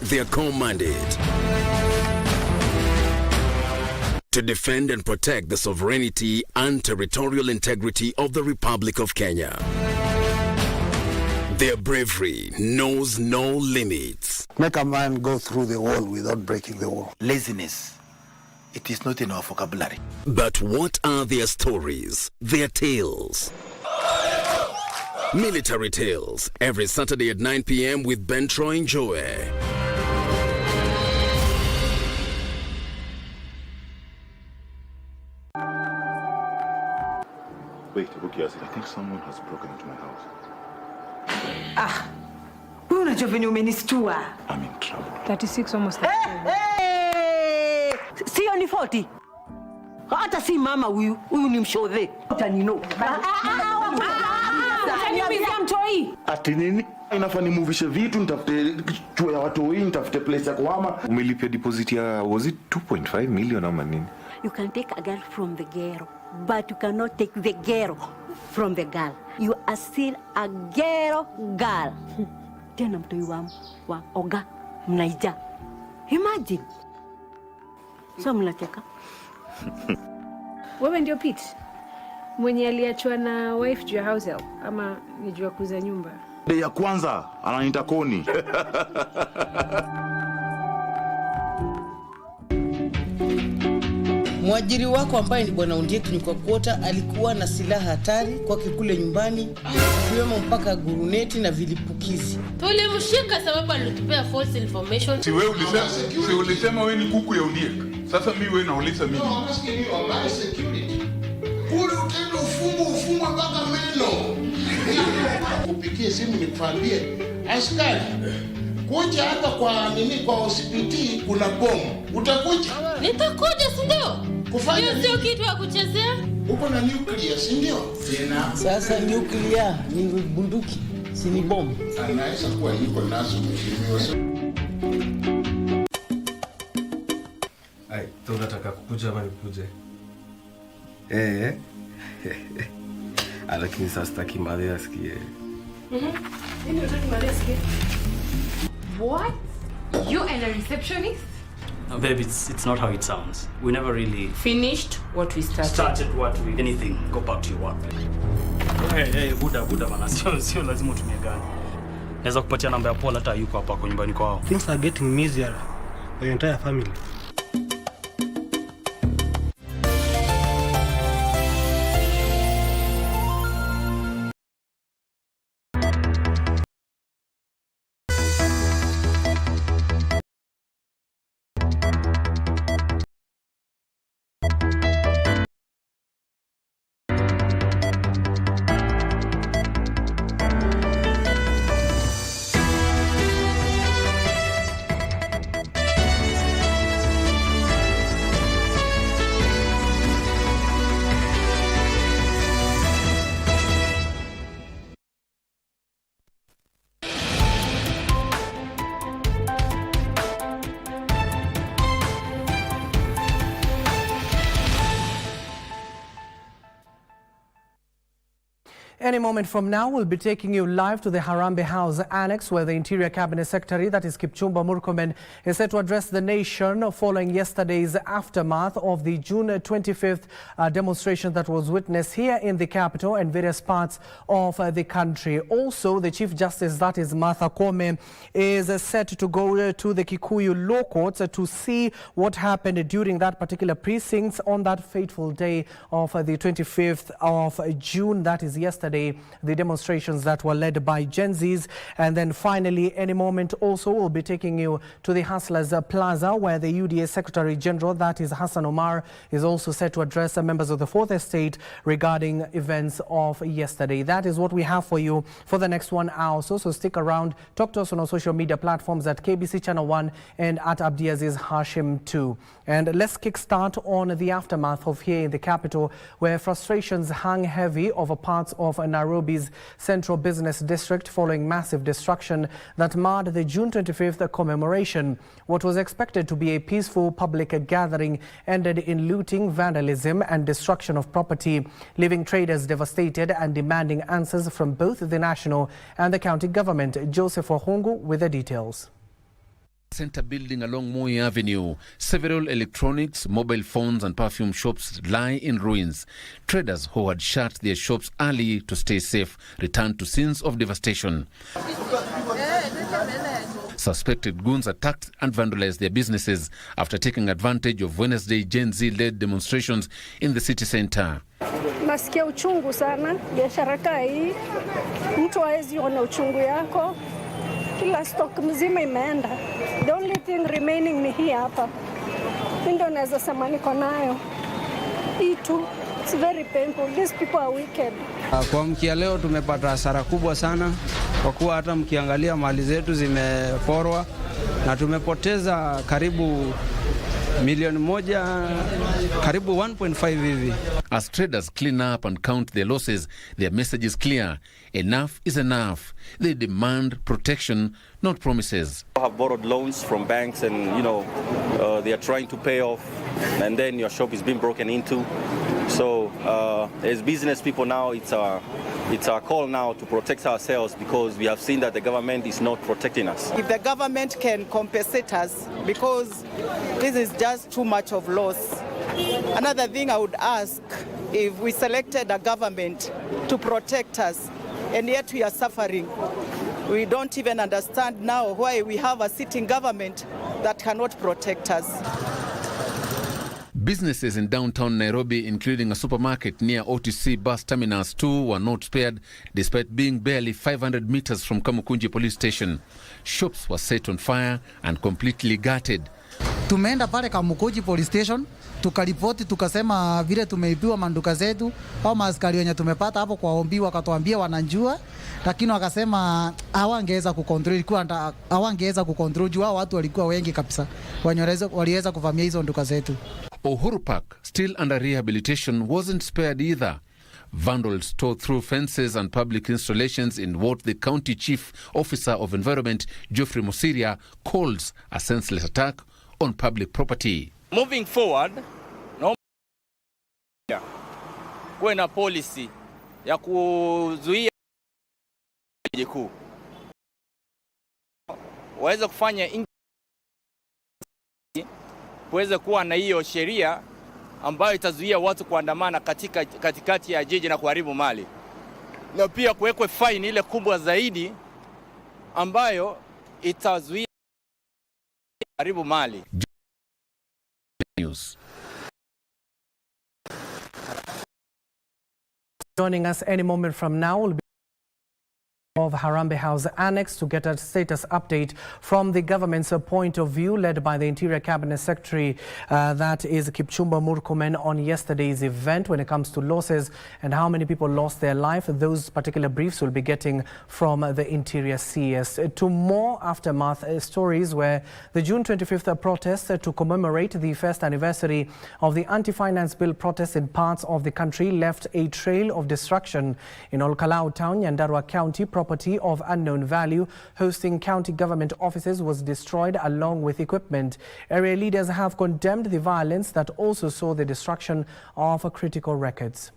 their core mandate: to defend and protect the sovereignty and territorial integrity of the Republic of Kenya. Their bravery knows no limits. Make a man go through the wall without breaking the wall. Laziness, it is not in our vocabulary. But what are their stories, their tales? Military Tales, every Saturday at 9 p.m. with Ben Troy Njoe. Wait, Abdiaziz, I think someone has broken into my house. Wewe unajua venye umenistua. I'm in trouble. 36 almost. Sio ni 40. Hata si mama huyu ni mshodhe. Utanino. Utaniumizia mtoi. Ati nini? Inafaa nimuvishe vitu, nitafute chuo ya watu wengi, nitafute place ya kuhama. Umelipia deposit ya was it 2.5 million ama nini? You can take a girl from the ghetto, but you cannot take the ghetto from the girl. You are still a ghetto girl. Tena mtoi wa oga mnaija. Imagine. So mnacheka. Wewe ndio Pete mwenye aliachwa na wife juu ya house help ama ni juu ya kuuza nyumba? Day ya kwanza ananiita koni. Mwajiri wako ambaye ni bwana Undieki kwa kuota alikuwa na silaha hatari kwa kikule nyumbani, ikiwemo mpaka guruneti na vilipukizi. Tulimshika sababu alitupea false information. Si wewe ulisema wewe ni kuku ya Undieki. Sasa mimi wewe nauliza mimi. Kule utendo ufumu mpaka meno. Kupigie simu nikwambie, askari, kuja hapa kwa nini kwa hospitali kuna bomu. Utakuja? Nitakuja, si ndio? Kufanya sio kitu ya kuchezea. Uko na nuclear, si ndio? Tena. Sasa nuclear ni bunduki, si ni bomu. Anaweza kuwa yuko nazo mheshimiwa. Ai, tunataka kukuja ama nikuje? Lakini sasa sitaki Maria asikie. Nini unataka Maria asikie? What? You and a receptionist? No, babe, it's not how it sounds. We never really Finished what we started. Anything. Go back to your work. Hey, Buda bana. Sio lazima utumie gani. Naweza kupatia namba ya Paul hata yuko hapa kwa nyumbani kwao. Things are getting easier for your entire family. Any moment from now, we'll be taking you live to the Harambee House Annex, where the Interior Cabinet Secretary, that is Kipchumba Murkomen, is set to address the nation following yesterday's aftermath of the June 25th demonstration that was witnessed here in the capital and various parts of the country. Also, the Chief Justice, that is Martha Koome, is set to go to the Kikuyu law courts to see what happened during that particular precinct on that fateful day of the 25th of June, that is yesterday. The demonstrations that were led by Gen Zs. And then finally, any moment also, we'll be taking you to the Hustlers Plaza, where the UDA Secretary General, that is Hassan Omar, is also set to address members of the Fourth Estate regarding events of yesterday. That is what we have for you for the next 1 hour. So stick around. Talk to us on our social media platforms at KBC Channel 1 and at Abdiaziz Hashim 2. And let's kickstart on the aftermath of here in the capital, where frustrations hung heavy over parts of Nairobi's central business district following massive destruction that marred the June 25th commemoration. What was expected to be a peaceful public gathering ended in looting, vandalism and destruction of property, leaving traders devastated and demanding answers from both the national and the county government. Joseph Ohungu with the details. Center building along Moi Avenue. Several electronics, mobile phones and perfume shops lie in ruins. Traders who had shut their shops early to stay safe returned to scenes of devastation. Suspected goons attacked and vandalized their businesses after taking advantage of Wednesday Gen Z-led demonstrations in the city center. Nasikia uchungu sana, biashara hii. Mtu hawezi ona uchungu yako. Kila stock mzima imeenda. The only thing remaining ni hii hapa. Ndio naweza sema niko nayo. Hii tu. It's very painful. These people are wicked. Kwa mkia leo tumepata hasara kubwa sana kwa kuwa hata mkiangalia mali zetu zimeporwa na tumepoteza karibu milioni moja, karibu 1.5 hivi. As traders clean up and count their losses, their message is clear. Enough is enough. They demand protection, not promises. Have borrowed loans from banks and, they are trying to pay off, and then your shop is being broken into. So as business people now, it's our call now to protect ourselves because we have seen that the government is not protecting us. If the government can compensate us, because this is just too much of loss. Another thing I would ask, if we selected a government to protect us and yet we are suffering, we don't even understand now why we have a sitting government that cannot protect us. Businesses in downtown Nairobi, including a supermarket near OTC bus terminus 2, were not spared despite being barely 500 meters from Kamukunji police station. Shops were set on fire and completely gutted. Tumeenda pale Kamukunji police station, tukaripoti tukasema vile tumeibiwa manduka zetu, au maaskari wenye tumepata hapo kwa ombi wakatuambia wananjua, lakini wakasema hawangeweza kucontrol, hawangeweza kucontrol juu watu walikuwa wengi kabisa. Waliweza kuvamia hizo nduka zetu. Uhuru Park, still under rehabilitation, wasn't spared either. Vandals tore through fences and public installations in what the County Chief Officer of Environment, Geoffrey Musiria, calls a senseless attack on public property. Moving forward, kuwe na policy ya kuzuia kuu waweze kufanya kuweze kuwa na hiyo sheria ambayo itazuia watu kuandamana katikati ya jiji na kuharibu mali, na pia kuwekwe fine ile kubwa zaidi ambayo itazuia kuharibu mali. Joining us any moment from now will be of Harambee House Annex to get a status update from the government's point of view, led by the Interior Cabinet Secretary, that is Kipchumba Murkomen, on yesterday's event when it comes to losses and how many people lost their life. Those particular briefs we'll be getting from the Interior CS. To more aftermath stories, where the June 25th protest to commemorate the first anniversary of the anti-finance bill protests in parts of the country left a trail of destruction. In Olkalau town, Nyandarua County, property of unknown value hosting county government offices was destroyed along with equipment. Area leaders have condemned the violence that also saw the destruction of critical records.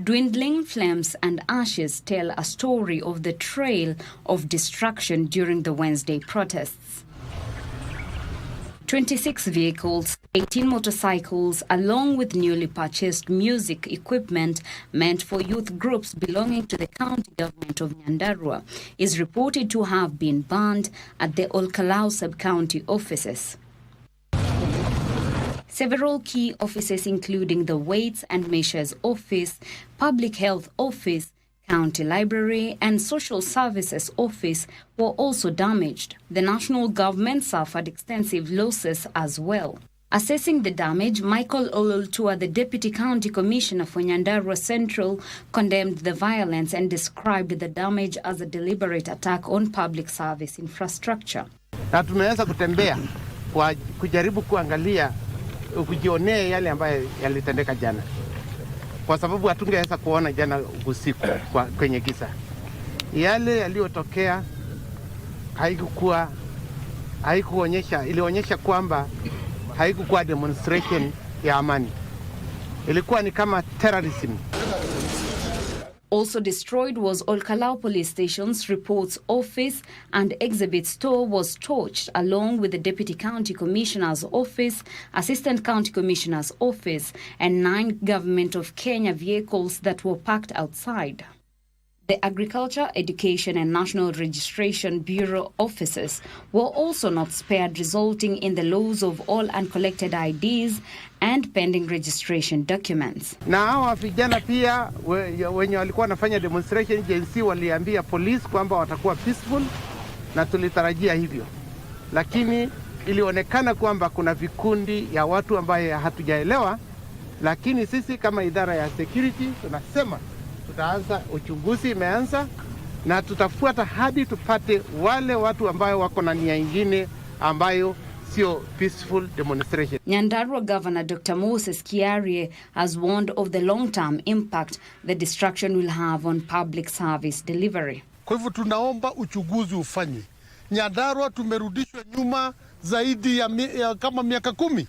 Dwindling flames and ashes tell a story of the trail of destruction during the Wednesday protests. 26 vehicles, 18 motorcycles, along with newly purchased music equipment meant for youth groups belonging to the county government of Nyandarua, is reported to have been burned at the Olkalau sub-county offices. Several key offices, including the Weights and Measures Office, Public Health Office, County Library and Social Services Office, were also damaged. The national government suffered extensive losses as well. Assessing the damage, Michael Ololtua, the Deputy County Commissioner for Nyandarua Central, condemned the violence and described the damage as a deliberate attack on public service infrastructure. Na tumeweza kutembea kwa kujaribu kuangalia, kujionea yale ambayo yalitendeka jana, kwa sababu hatungeweza kuona jana usiku kwenye giza. Yale yaliyotokea ilionyesha kwamba haikuwa demonstration ya amani. Ilikuwa ni kama terrorism. Also destroyed was Olkalau Police Station's reports office and exhibit store was torched, along with the Deputy County Commissioner's office, Assistant County Commissioner's office, and 9 Government of Kenya vehicles that were parked outside. The Agriculture, Education and National Registration Bureau offices were also not spared, resulting in the loss of all uncollected IDs and pending registration documents. Na hawa vijana pia wenye walikuwa wanafanya demonstration agency waliambia police kwamba watakuwa peaceful, na tulitarajia hivyo. Lakini ilionekana kwamba kuna vikundi ya watu ambaye hatujaelewa, lakini sisi kama idara ya security tunasema tutaanza uchunguzi, imeanza, na tutafuata hadi tupate wale watu ambayo wako na nia nyingine ambayo sio peaceful demonstration. Nyandarua Governor Dr. Moses Kiarie has warned of the long-term impact the destruction will have on public service delivery. Kwa hivyo tunaomba uchunguzi ufanywe. Nyandarua tumerudishwa nyuma zaidi ya kama miaka 10.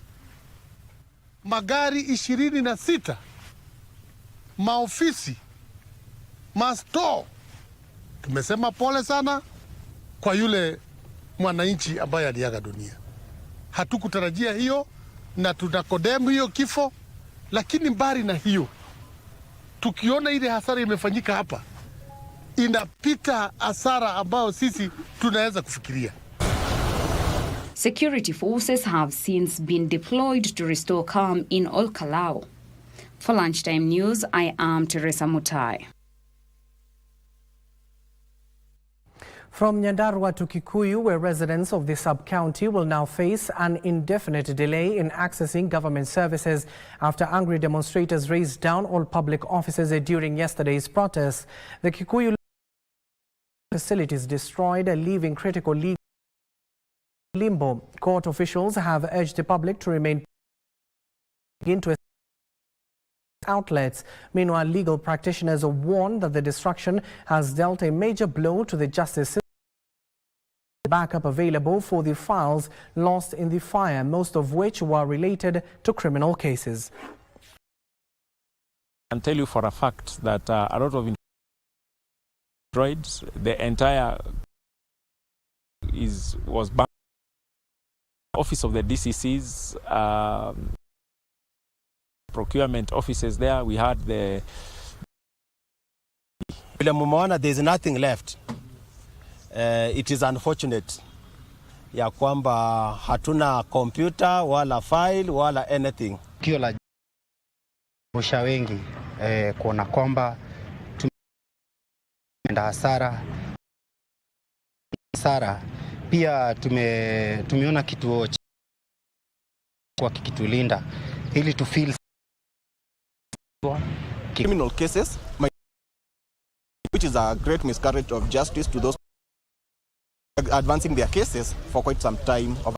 Magari 26, maofisi, masto. Tumesema pole sana kwa yule mwananchi ambaye aliaga dunia. Hatukutarajia hiyo na tunakodemu hiyo kifo, lakini mbali na hiyo, tukiona ile hasara imefanyika hapa, inapita hasara ambayo sisi tunaweza kufikiria. Security forces have since been deployed to restore calm in Olkalau. For Lunchtime News, I am Teresa Mutai. From Nyandarua to Kikuyu, where residents of the sub-county will now face an indefinite delay in accessing government services after angry demonstrators razed down all public offices during yesterday's protests. The Kikuyu facilities destroyed, leaving critical legal limbo. Court officials have urged the public to remain into outlets. Meanwhile, legal practitioners warn that the destruction has dealt a major blow to the justice system. Backup available for the files lost in the fire, most of which were related to criminal cases. I can tell you for a fact that a lot of droids, the entire was back. Office of the DCCs, procurement offices there. We had the there's nothing left. It is unfortunate ya kwamba hatuna computer wala file wala anything. Kio la busha wengi kuona kwamba tumeenda hasara. Pia tumeona kituo kwa kikitulinda ili to feel criminal cases, which is a great miscarriage of justice to those advancing their cases for quite some time, over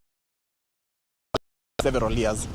several years.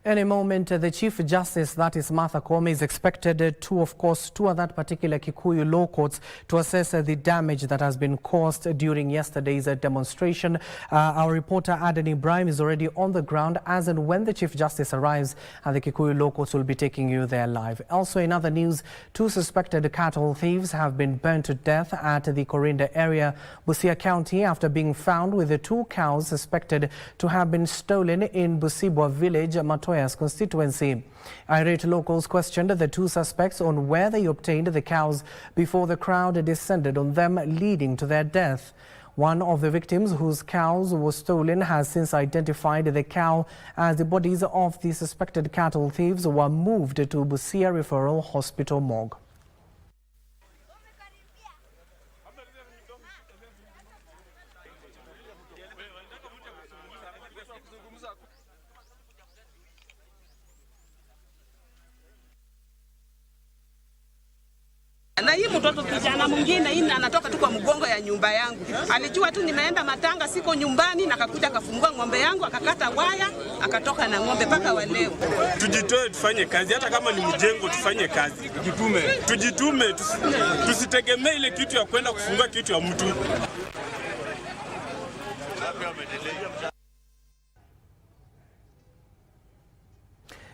Any moment, the Chief Justice, that is Martha Koome, is expected to, of course, tour that particular Kikuyu law courts to assess the damage that has been caused during yesterday's demonstration. Our reporter Aden Ibrahim is already on the ground as and when the Chief Justice arrives, and the Kikuyu law courts will be taking you there live. Also, in other news, 2 suspected cattle thieves have been burnt to death at the Korinda area, Busia County, after being found with the 2 cows suspected to have been stolen in Busibwa village, Matoya's constituency. Irate locals questioned the 2 suspects on where they obtained the cows before the crowd descended on them, leading to their death. One of the victims whose cows were stolen has since identified the cow as the bodies of the suspected cattle thieves were moved to Busia Referral Hospital morgue. Na hii mtoto kijana mwingine hii anatoka tu kwa mgongo ya nyumba yangu. Alijua tu nimeenda matanga, siko nyumbani, na akakuja akafungua ng'ombe yangu, akakata waya, akatoka na ng'ombe paka wa leo. Tujitoe tufanye kazi, hata kama ni mjengo tufanye kazi. Tujitume, tusitegemee ile kitu ya kwenda kufungua kitu ya mtu.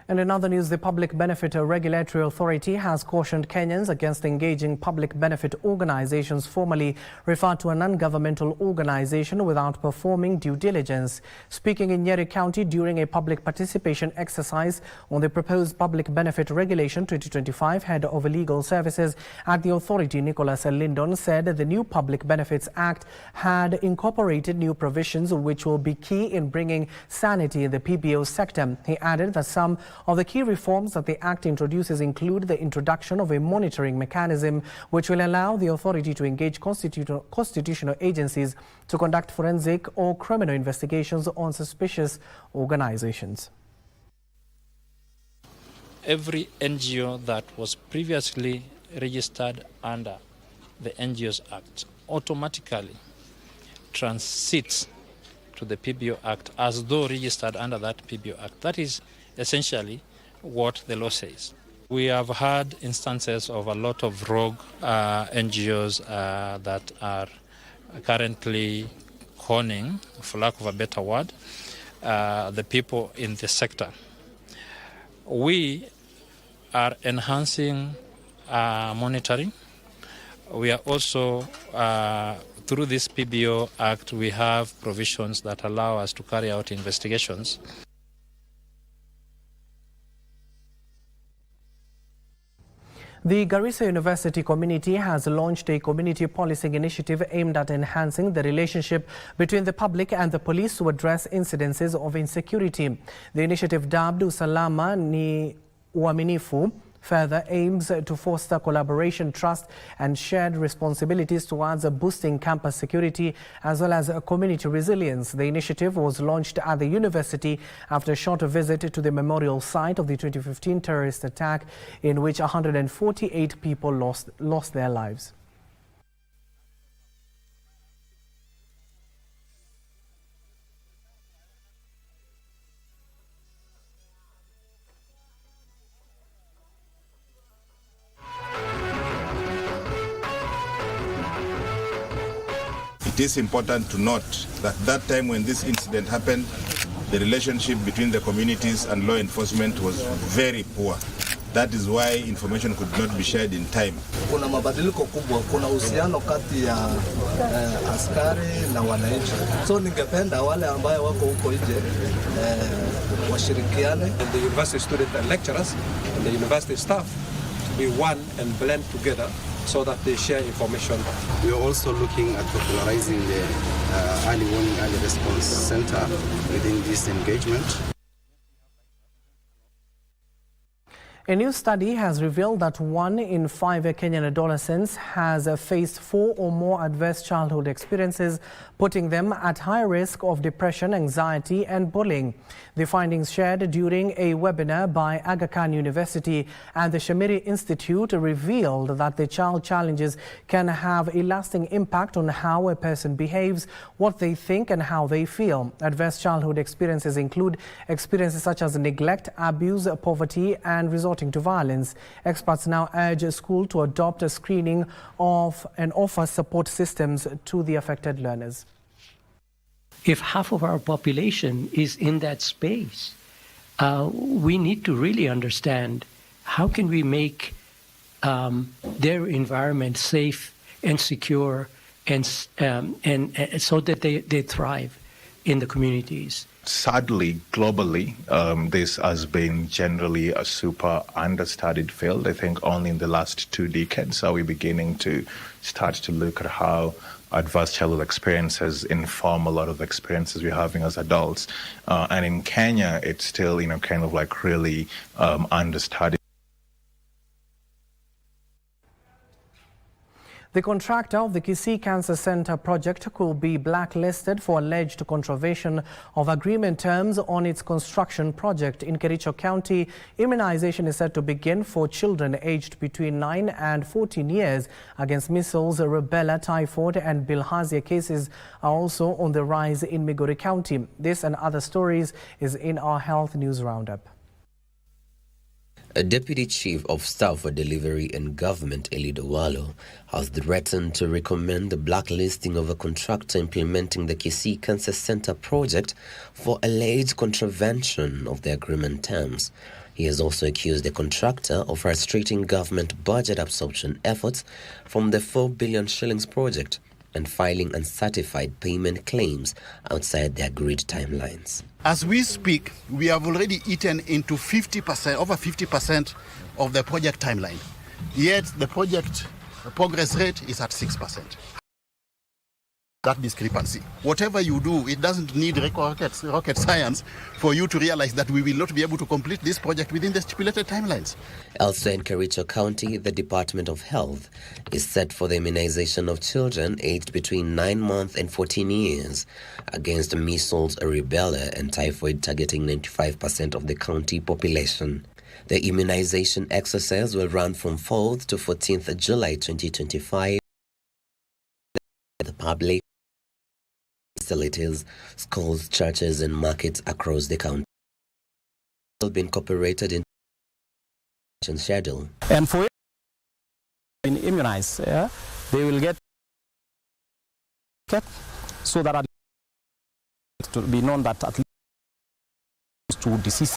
And in other news, the Public Benefit Regulatory Authority has cautioned Kenyans against engaging public benefit organizations, formerly referred to a non-governmental organization, without performing due diligence. Speaking in Nyeri County during a public participation exercise on the proposed Public Benefit Regulation 2025, Head of Legal Services at the authority, Nicholas Lindon, said the new Public Benefits Act had incorporated new provisions which will be key in bringing sanity in the PBO sector. He added that some of the key reforms that the Act introduces include the introduction of a monitoring mechanism which will allow the authority to engage constitutional agencies to conduct forensic or criminal investigations on suspicious organizations. Every NGO that was previously registered under the NGOs Act automatically transits to the PBO Act as though registered under that PBO Act. That is essentially what the law says. We have had instances of a lot of rogue NGOs that are currently conning, for lack of a better word, the people in the sector. We are enhancing monitoring. We are also, through this PBO Act, we have provisions that allow us to carry out investigations. The Garissa University community has launched a community policing initiative aimed at enhancing the relationship between the public and the police to address incidences of insecurity. The initiative, dubbed Usalama ni Uaminifu, further aims to foster collaboration, trust and shared responsibilities towards boosting campus security as well as community resilience. The initiative was launched at the university after a short visit to the memorial site of the 2015 terrorist attack in which 148 people lost their lives. It is important to note that that time when this incident happened, the relationship between the communities and law enforcement was very poor. That is why information could not be shared in time. Kuna mabadiliko kubwa, kuna uhusiano kati ya askari na wananchi. So ningependa wale ambao wako huko nje washirikiane. The university students and lecturers and the university staff to be one and blend together so that they share information. We are also looking at popularizing the early warning, early response center within this engagement. A new study has revealed that 1 in 5 Kenyan adolescents has faced 4 or more adverse childhood experiences, putting them at high risk of depression, anxiety and bullying. The findings shared during a webinar by Aga Khan University and the Shamiri Institute revealed that the child challenges can have a lasting impact on how a person behaves, what they think and how they feel. Adverse childhood experiences include experiences such as neglect, abuse, poverty and resorting to violence. Experts now urge school to adopt a screening of and offer support systems to the affected learners. If half of our population is in that space, we need to really understand how can we make their environment safe and secure and so that they thrive in the communities. Sadly, globally, this has been generally a super understudied field. I think only in the last 2 decades are we beginning to start to look at how adverse childhood experiences inform a lot of experiences we're having as adults. And in Kenya, it's still, kind of like really understudied. The contractor of the Kisii Cancer Center project could be blacklisted for alleged contravention of agreement terms on its construction project. In Kericho County, immunization is set to begin for children aged between 9 and 14 years against measles, rubella, typhoid and bilharzia. Cases are also on the rise in Migori County. This and other stories is in our Health News Roundup. A Deputy Chief of Staff for Delivery and Government, Eliud Owalo, has threatened to recommend the blacklisting of a contractor implementing the Kisii Cancer Center project for alleged contravention of the agreement terms. He has also accused the contractor of frustrating government budget absorption efforts from the 4 billion shillings project and filing uncertified payment claims outside the agreed timelines. As we speak, we have already eaten into 50%, over 50% of the project timeline. Yet the project progress rate is at 6%. That discrepancy. Whatever you do, it doesn't need rocket science for you to realize that we will not be able to complete this project within the stipulated timelines. Also in Kericho County, the Department of Health is set for the immunization of children aged between 9 months and 14 years against measles, rubella, and typhoid, targeting 95% of the county population. The immunization exercise will run from 4th to 14th July 2025. The public facilities, schools, churches, and markets across the county will be incorporated in the schedule. And for being immunized, they will get so that to be known that at least to disease.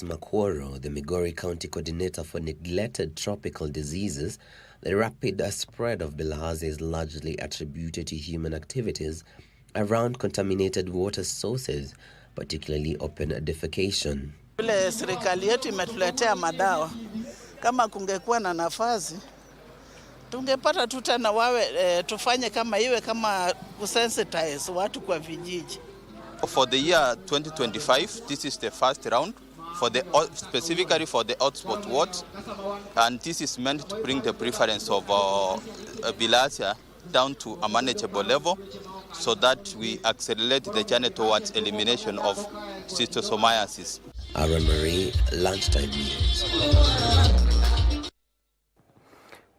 Makworo, the Migori County Coordinator for Neglected Tropical Diseases, the rapid spread of bilharzia is largely attributed to human activities around contaminated water sources, particularly open defecation. Vile serikali yetu imetuletea madawa, kama kungekuwa na nafasi tungepata tu tena wawe tufanye kama iwe kama kusensitize watu kwa vijiji. For the year 2025, this is the first round for the specifically for the hotspot wards, and this is meant to bring the prevalence of bilharzia down to a manageable level, so that we accelerate the journey towards elimination of schistosomiasis. Aaron Marie, Lunchtime News.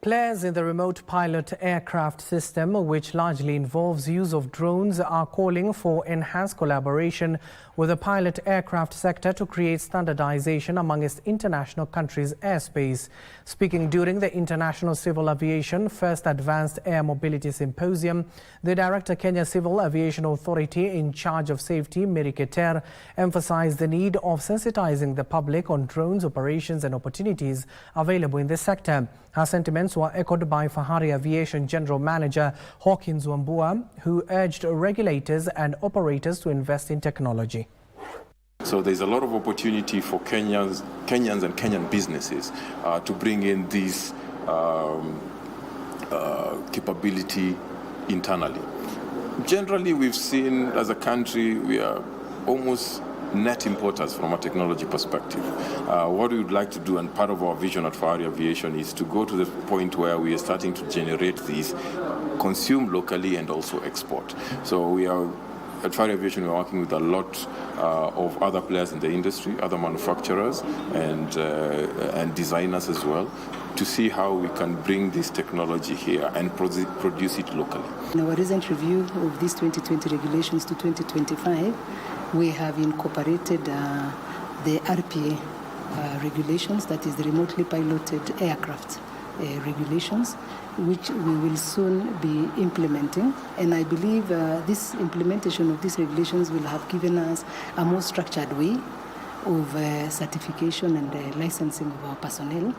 Players in the remote pilot aircraft system, which largely involves use of drones, are calling for enhanced collaboration with the pilot aircraft sector to create standardization among its international countries' airspace. Speaking during the International Civil Aviation First Advanced Air Mobility Symposium, the Director, Kenya Civil Aviation Authority in charge of safety, Mary Keter, emphasized the need of sensitizing the public on drones operations and opportunities available in this sector. Her sentiments were echoed by Fahari Aviation General Manager Hawkins Wambua, who urged regulators and operators to invest in technology. So there's a lot of opportunity for Kenyans and Kenyan businesses to bring in this capability internally. Generally, we've seen as a country, we are almost net importers from a technology perspective. What we would like to do, and part of our vision at Fahari Aviation, is to go to the point where we are starting to generate these, consume locally and also export. So we are, at Fahari Aviation, we're working with a lot of other players in the industry, other manufacturers and designers as well, to see how we can bring this technology here and produce it locally. In our recent review of these 2020 regulations to 2025, we have incorporated the RPA regulations, that is the remotely piloted aircraft regulations, which we will soon be implementing. And I believe this implementation of these regulations will have given us a more structured way of certification and licensing of our personnel,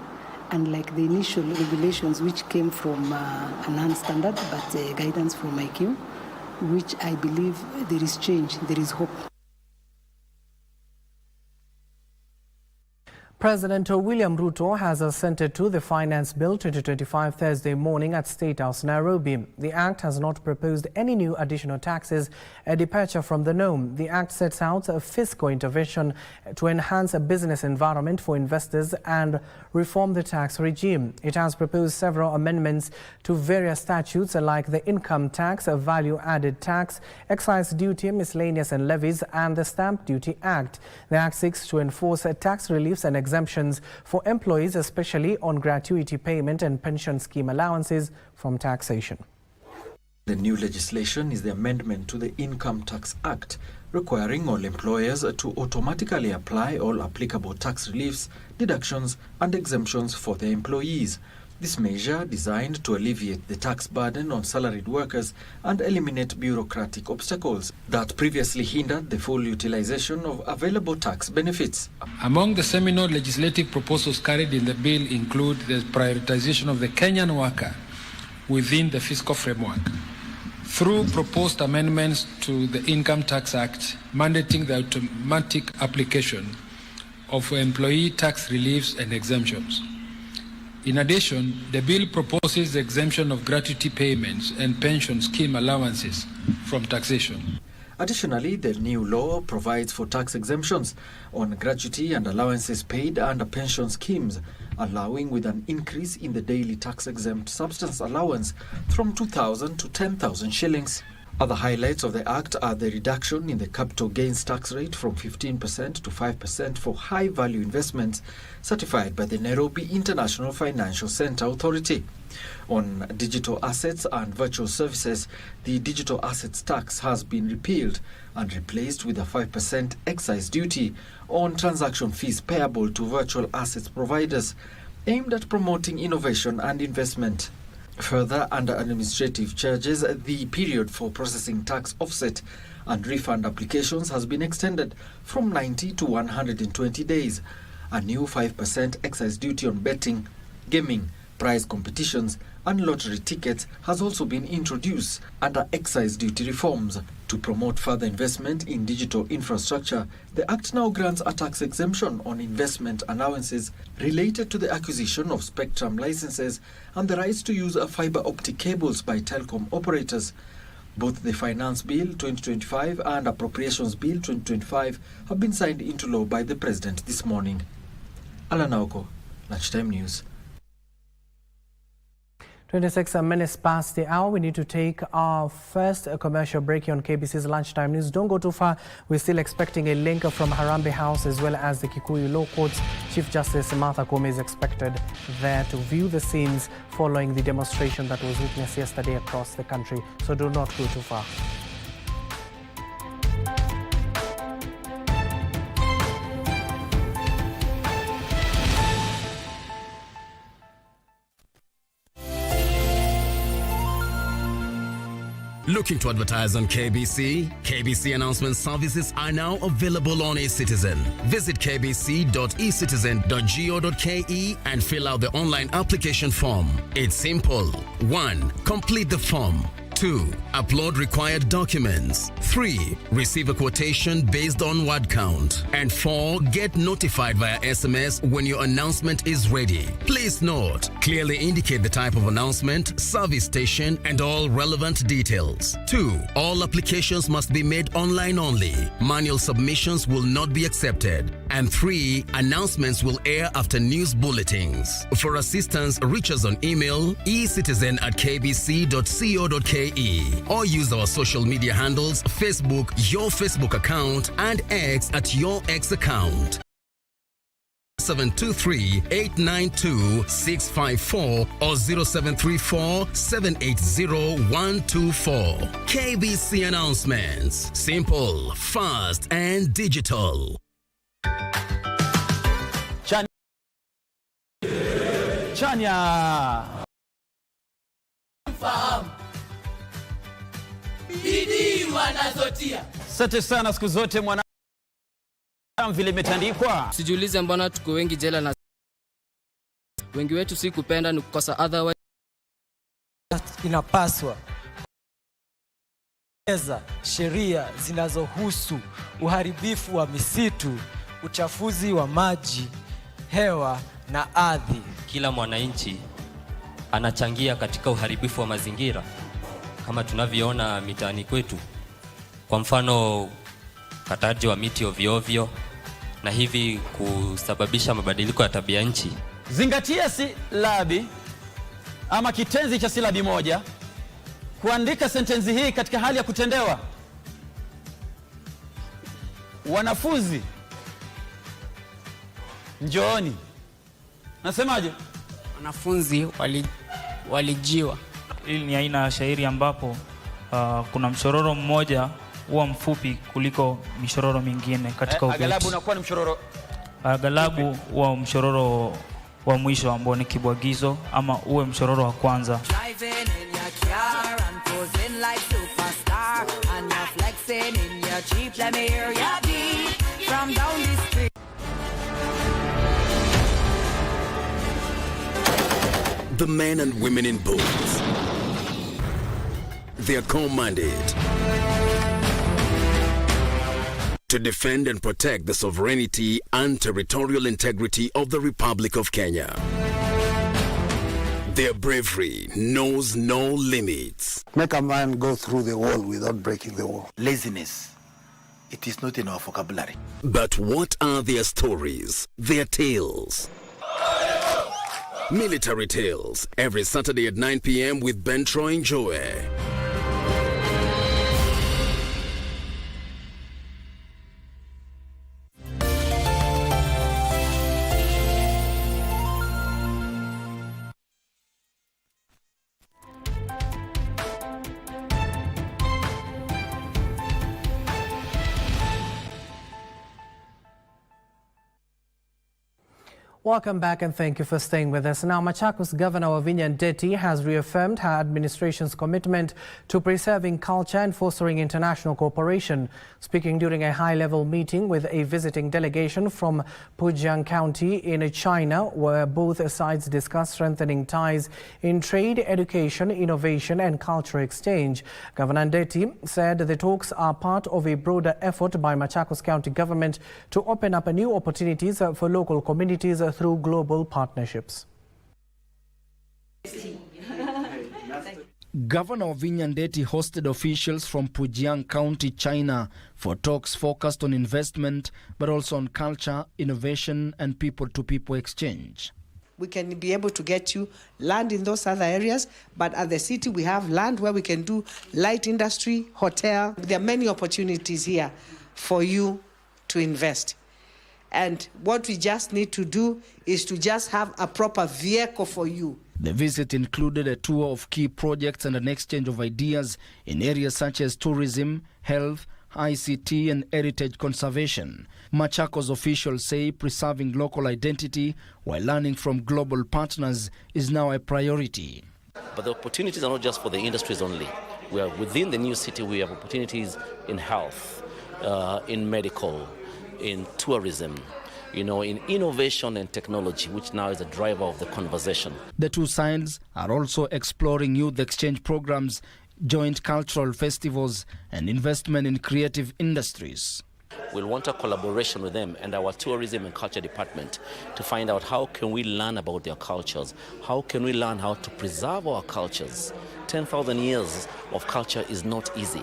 unlike the initial regulations which came from a non-standard but guidance from IQ, which I believe there is change, there is hope. President William Ruto has assented to the Finance Bill 2025 Thursday morning at State House, Nairobi. The Act has not proposed any new additional taxes, a departure from the norm. The Act sets out a fiscal intervention to enhance a business environment for investors and reform the tax regime. It has proposed several amendments to various statutes like the income tax, a value-added tax, excise duty, miscellaneous and levies, and the Stamp Duty Act. The Act seeks to enforce tax reliefs and exemptions for employees, especially on gratuity payment and pension scheme allowances from taxation. The new legislation is the amendment to the Income Tax Act, requiring all employers to automatically apply all applicable tax reliefs, deductions and exemptions for their employees. This measure, designed to alleviate the tax burden on salaried workers and eliminate bureaucratic obstacles that previously hindered the full utilization of available tax benefits. Among the seminal legislative proposals carried in the bill include the prioritization of the Kenyan worker within the fiscal framework through proposed amendments to the Income Tax Act, mandating the automatic application of employee tax reliefs and exemptions. In addition, the bill proposes the exemption of gratuity payments and pension scheme allowances from taxation. Additionally, the new law provides for tax exemptions on gratuity and allowances paid under pension schemes, allowing with an increase in the daily tax-exempt substance allowance from 2,000 to 10,000 shillings. Other highlights of the Act are the reduction in the capital gains tax rate from 15% to 5% for high-value investments certified by the Nairobi International Financial Center Authority. On digital assets and virtual services, the digital assets tax has been repealed and replaced with a 5% excise duty on transaction fees payable to virtual assets providers, aimed at promoting innovation and investment. Further, under administrative charges, the period for processing tax offset and refund applications has been extended from 90 to 120 days. A new 5% excise duty on betting, gaming, prize competitions and lottery tickets has also been introduced under excise duty reforms. To promote further investment in digital infrastructure, the Act now grants a tax exemption on investment allowances related to the acquisition of spectrum licenses and the rights to use fiber optic cables by telecom operators. Both the Finance Bill 2025 and Appropriations Bill 2025 have been signed into law by the President this morning. Alan Auko, Lunchtime News. 26 minutes past the hour. We need to take our first commercial break here on KBC's Lunchtime News. Don't go too far. We're still expecting a link from Harambee House as well as the Kikuyu Law Courts. Chief Justice Martha Koome is expected there to view the scenes following the demonstration that was witnessed yesterday across the country. So do not go too far. Looking to advertise on KBC? KBC announcement services are now available on eCitizen. Visit kbc.ecitizen.go.ke and fill out the online application form. It's simple. 1. Complete the form. 2. Upload required documents. 3. Receive a quotation based on word count. And 4. Get notified via SMS when your announcement is ready. Please note, clearly indicate the type of announcement, service station, and all relevant details. 2. All applications must be made online only. Manual submissions will not be accepted. And 3. Announcements will air after news bulletins. For assistance, reach us on email ecitizen@kbc.co.ke or use our social media handles, Facebook, your Facebook account, and X at your X account. 723-892-654 or 0734-780-124. KBC announcements. Simple, fast, and digital. Chanya. Bidii wanazotia. Asante sana, siku zote mwana vile imetandikwa. Sijiulize mbona tuko wengi jela na wengi wetu si kupenda ni kukosa, otherwise inapaswa sheria zinazohusu uharibifu wa misitu, uchafuzi wa maji, hewa na ardhi. Kila mwananchi anachangia katika uharibifu wa mazingira kama tunavyoona mitaani kwetu. Kwa mfano, kataji wa miti ovyo ovyo na hivi kusababisha mabadiliko ya tabia nchi. Zingatia silabi ama kitenzi cha silabi moja. Kuandika sentensi hii katika hali ya kutendewa. Wanafunzi, njooni. Nasemaje? Wanafunzi walijiwa. Hili ni aina ya shairi ambapo kuna mshororo mmoja huwa mfupi kuliko mishororo mingine katika ubeti. Agalabu unakuwa ni mshororo. Agalabu huwa mshororo wa mwisho ambao ni kibwagizo ama uwe mshororo wa kwanza. The men and women in boots, they are commanded to defend and protect the sovereignty and territorial integrity of the Republic of Kenya. Their bravery knows no limits. Make a man go through the wall without breaking the wall. Laziness, it is not in our vocabulary. But what are their stories, their tales? Military Tales, every Saturday at 9 p.m. with Ben Troy and Joey. Welcome back and thank you for staying with us. Now, Machakos Governor Wavinya Ndeti has reaffirmed her administration's commitment to preserving culture and fostering international cooperation. Speaking during a high-level meeting with a visiting delegation from Pujiang County in China, where both sides discussed strengthening ties in trade, education, innovation and cultural exchange. Governor Ndeti said the talks are part of a broader effort by Machakos County government to open up new opportunities for local communities through global partnerships. Governor Wavinya Ndeti hosted officials from Pujiang County, China for talks focused on investment but also on culture, innovation and people-to-people exchange. We can be able to get you land in those other areas, but at the city we have land where we can do light industry, hotel. There are many opportunities here for you to invest. And what we just need to do is to just have a proper vehicle for you. The visit included a tour of key projects and an exchange of ideas in areas such as tourism, health, ICT and heritage conservation. Machakos officials say preserving local identity while learning from global partners is now a priority. But the opportunities are not just for the industries only. We are within the new city, we have opportunities in health, in medical, in tourism, in innovation and technology, which now is a driver of the conversation. The two sides are also exploring youth exchange programs, joint cultural festivals, and investment in creative industries. We'll want a collaboration with them and our tourism and culture department to find out how can we learn about their cultures, how can we learn how to preserve our cultures. 10,000 years of culture is not easy.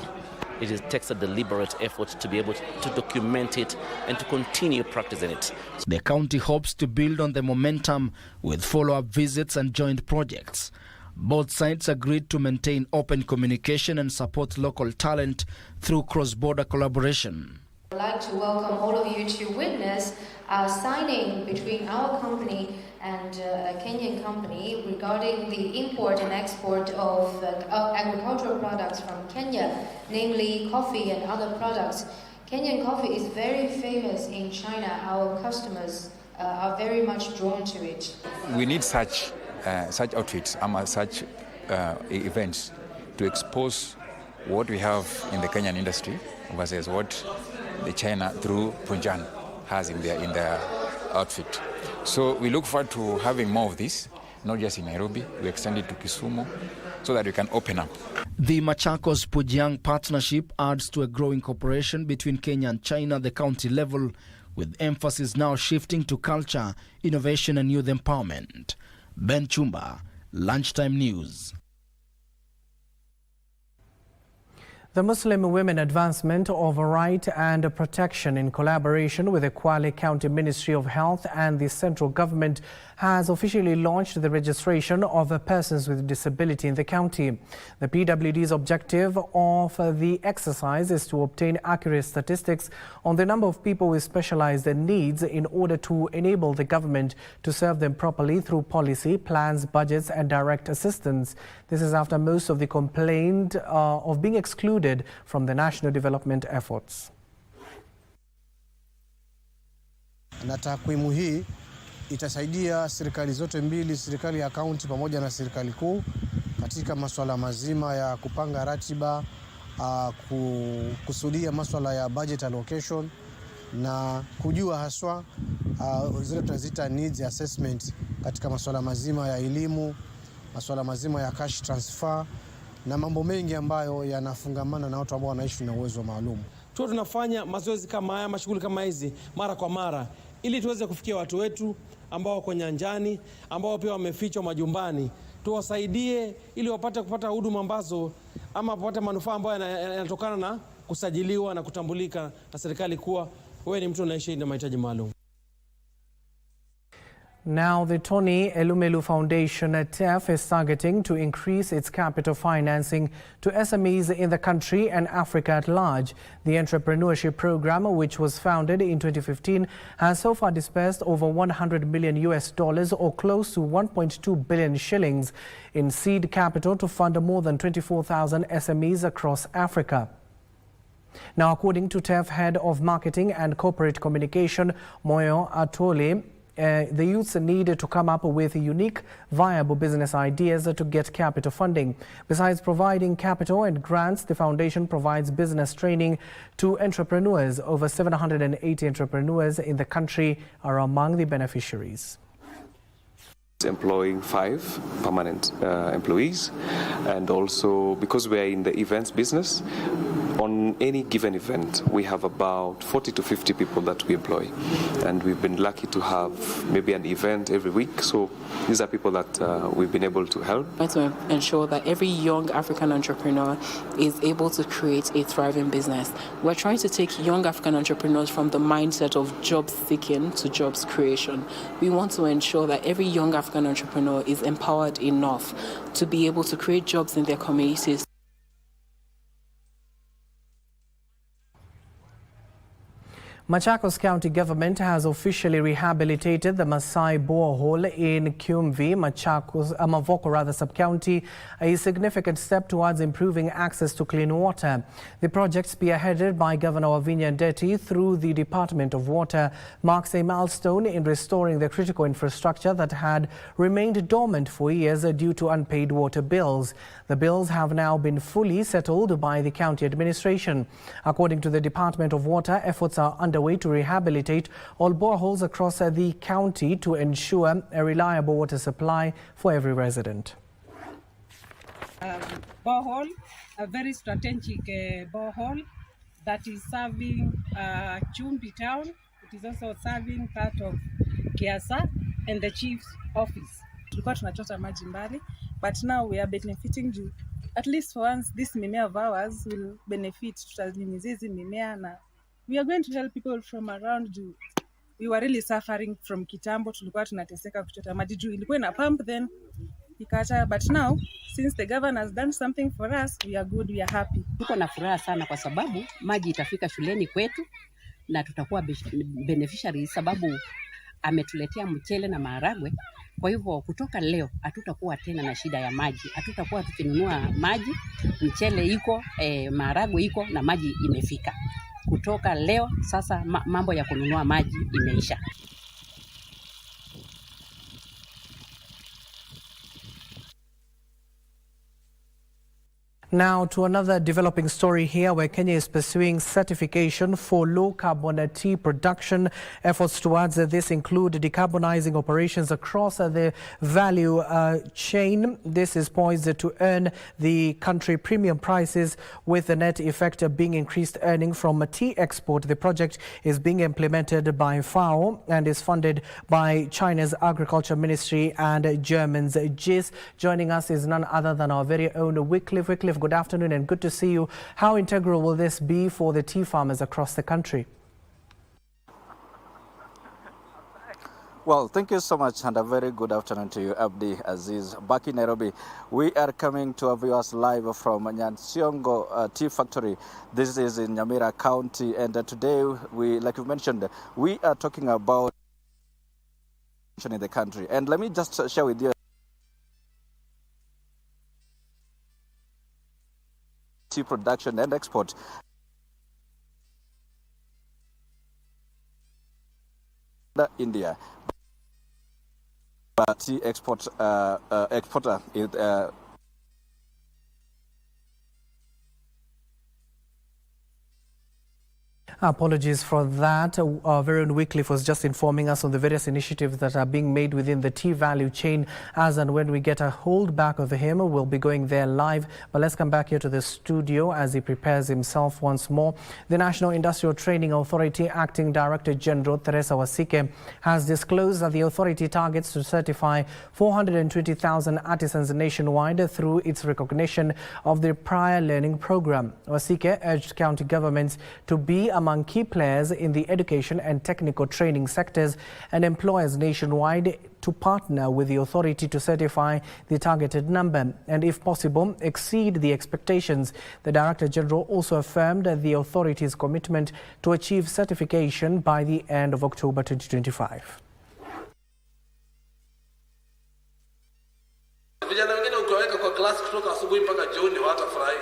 It takes a deliberate effort to be able to document it and to continue practicing it. The county hopes to build on the momentum with follow-up visits and joint projects. Both sides agreed to maintain open communication and support local talent through cross-border collaboration. I'd like to welcome all of you to witness our signing between our company and a Kenyan company regarding the import and export of agricultural products from Kenya, namely coffee and other products. Kenyan coffee is very famous in China. Our customers are very much drawn to it. We need such outfits, such events to expose what we have in the Kenyan industry versus what the China through Punjab has in their outfit. So we look forward to having more of this, not just in Nairobi, we extend it to Kisumu so that we can open up. The Machakos-Pujiang partnership adds to a growing cooperation between Kenya and China at the county level, with emphasis now shifting to culture, innovation and youth empowerment. Ben Chumba, Lunchtime News. The Muslim Women Advancement of Right and Protection, in collaboration with the Kwale County Ministry of Health and the central government, has officially launched the registration of persons with disability in the county. The PWD's objective of the exercise is to obtain accurate statistics on the number of people with specialized needs in order to enable the government to serve them properly through policy, plans, budgets and direct assistance. This is after most of the complained of being excluded from the national development efforts. Na takwimu hii itasaidia serikali zote mbili, serikali ya kaunti pamoja na serikali kuu katika masuala mazima ya kupanga ratiba, kusudia masuala ya budget allocation na kujua haswa zile tunaziita needs assessment katika masuala mazima ya elimu, masuala mazima ya cash transfer na mambo mengi ambayo yanafungamana na watu ambao wanaishi na uwezo maalum. Tunafanya mazoezi kama haya, mashughuli kama hizi mara kwa mara ili tuweze kufikia watu wetu ambao wako nyanjani, ambao pia wamefichwa majumbani. Tuwasaidie ili wapate kupata huduma ambazo ama wapate manufaa ambayo yanatokana na kusajiliwa na kutambulika na serikali kuwa wewe ni mtu unaishi na mahitaji maalum. Now, the Tony Elumelu Foundation at TEF is targeting to increase its capital financing to SMEs in the country and Africa at large. The entrepreneurship program, which was founded in 2015, has so far disbursed over $100 million or close to 1.2 billion shillings in seed capital to fund more than 24,000 SMEs across Africa. Now, according to TEF Head of Marketing and Corporate Communication, Moyo Atole, the youths need to come up with unique, viable business ideas to get capital funding. Besides providing capital and grants, the foundation provides business training to entrepreneurs. Over 780 entrepreneurs in the country are among the beneficiaries. Employing 5 permanent employees, and also because we are in the events business, on any given event we have about 40 to 50 people that we employ, and we've been lucky to have maybe an event every week. So these are people that we've been able to help. To ensure that every young African entrepreneur is able to create a thriving business. We're trying to take young African entrepreneurs from the mindset of job seeking to jobs creation. We want to ensure that every young African entrepreneur is empowered enough to be able to create jobs in their communities. Machakos County Government has officially rehabilitated the Masai borehole in Kyumvi, Mavoko sub-county, a significant step towards improving access to clean water. The project, spearheaded by Governor Wavinya Ndeti through the Department of Water, marks a milestone in restoring the critical infrastructure that had remained dormant for years due to unpaid water bills. The bills have now been fully settled by the county administration. According to the Department of Water, efforts are underway to rehabilitate all boreholes across the county to ensure a reliable water supply for every resident. Borehole, a very strategic borehole that is serving Chumbi town. It is also serving part of Kiasa and the chief's office. Tulikuwa tunachota maji mbali, but now we are benefiting juu. At least for once, this mimea of ours will benefit. Tutanyunyiza hizi mimea na we are going to help people from around juu. We were really suffering from kitambo, tulikuwa tunateseka kuchota maji juu ilikuwa ina pump then ikata, but now since the governor has done something for us, we are good, we are happy. Tuko na furaha sana kwa sababu maji itafika shuleni kwetu na tutakuwa beneficiary sababu ametuletea mchele na maharagwe. Kwa hivyo kutoka leo hatutakuwa tena na shida ya maji. Hatutakuwa tukinunua maji, mchele iko, maharagwe iko na maji imefika. Kutoka leo sasa mambo ya kununua maji imeisha. Now to another developing story here, where Kenya is pursuing certification for low carbon tea production. Efforts towards this include decarbonizing operations across the value chain. This is poised to earn the country premium prices, with the net effect of being increased earning from tea export. The project is being implemented by FAO and is funded by China's Agriculture Ministry and German's GIS. Joining us is none other than our very own Wycliffe. Wycliffe, good afternoon and good to see you. How integral will this be for the tea farmers across the country? Well, thank you so much and a very good afternoon to you, Abdiaziz. Back in Nairobi, we are coming to our viewers live from Nyansiongo Tea Factory. This is in Nyamira County, and today, like you mentioned, we are talking about in the country. And let me just share with you tea production and export. India. tea exporter is Apologies for that. Varun Wycliffe was just informing us on the various initiatives that are being made within the tea value chain. As and when we get a hold back of him, we'll be going there live. But let's come back here to the studio as he prepares himself once more. The National Industrial Training Authority Acting Director General Teresa Wasike has disclosed that the authority targets to certify 420,000 artisans nationwide through its recognition of the prior learning program. Wasike urged county governments to be among key players in the education and technical training sectors and employers nationwide to partner with the authority to certify the targeted number and, if possible, exceed the expectations. The Director General also affirmed the authority's commitment to achieve certification by the end of October 2025. Vijana wengine ukiwaweka kwa class kutoka asubuhi mpaka jioni hawatafurahi.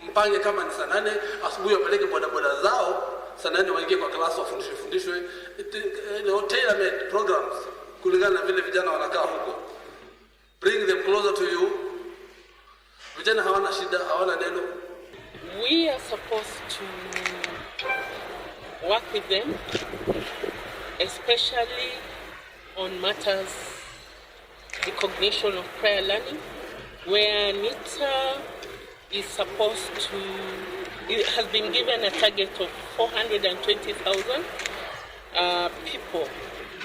Mpange kama ni saa 8 asubuhi wapeleke bodaboda zao, saa 8 waingie kwa class wafundishwe tailor-made programs kulingana na vile vijana wanakaa huko. Bring them closer to you. Vijana hawana shida, hawana neno. We are supposed to work with them, especially on matters recognition of prior learning, where NITA is supposed to, it has been given a target of 420,000 people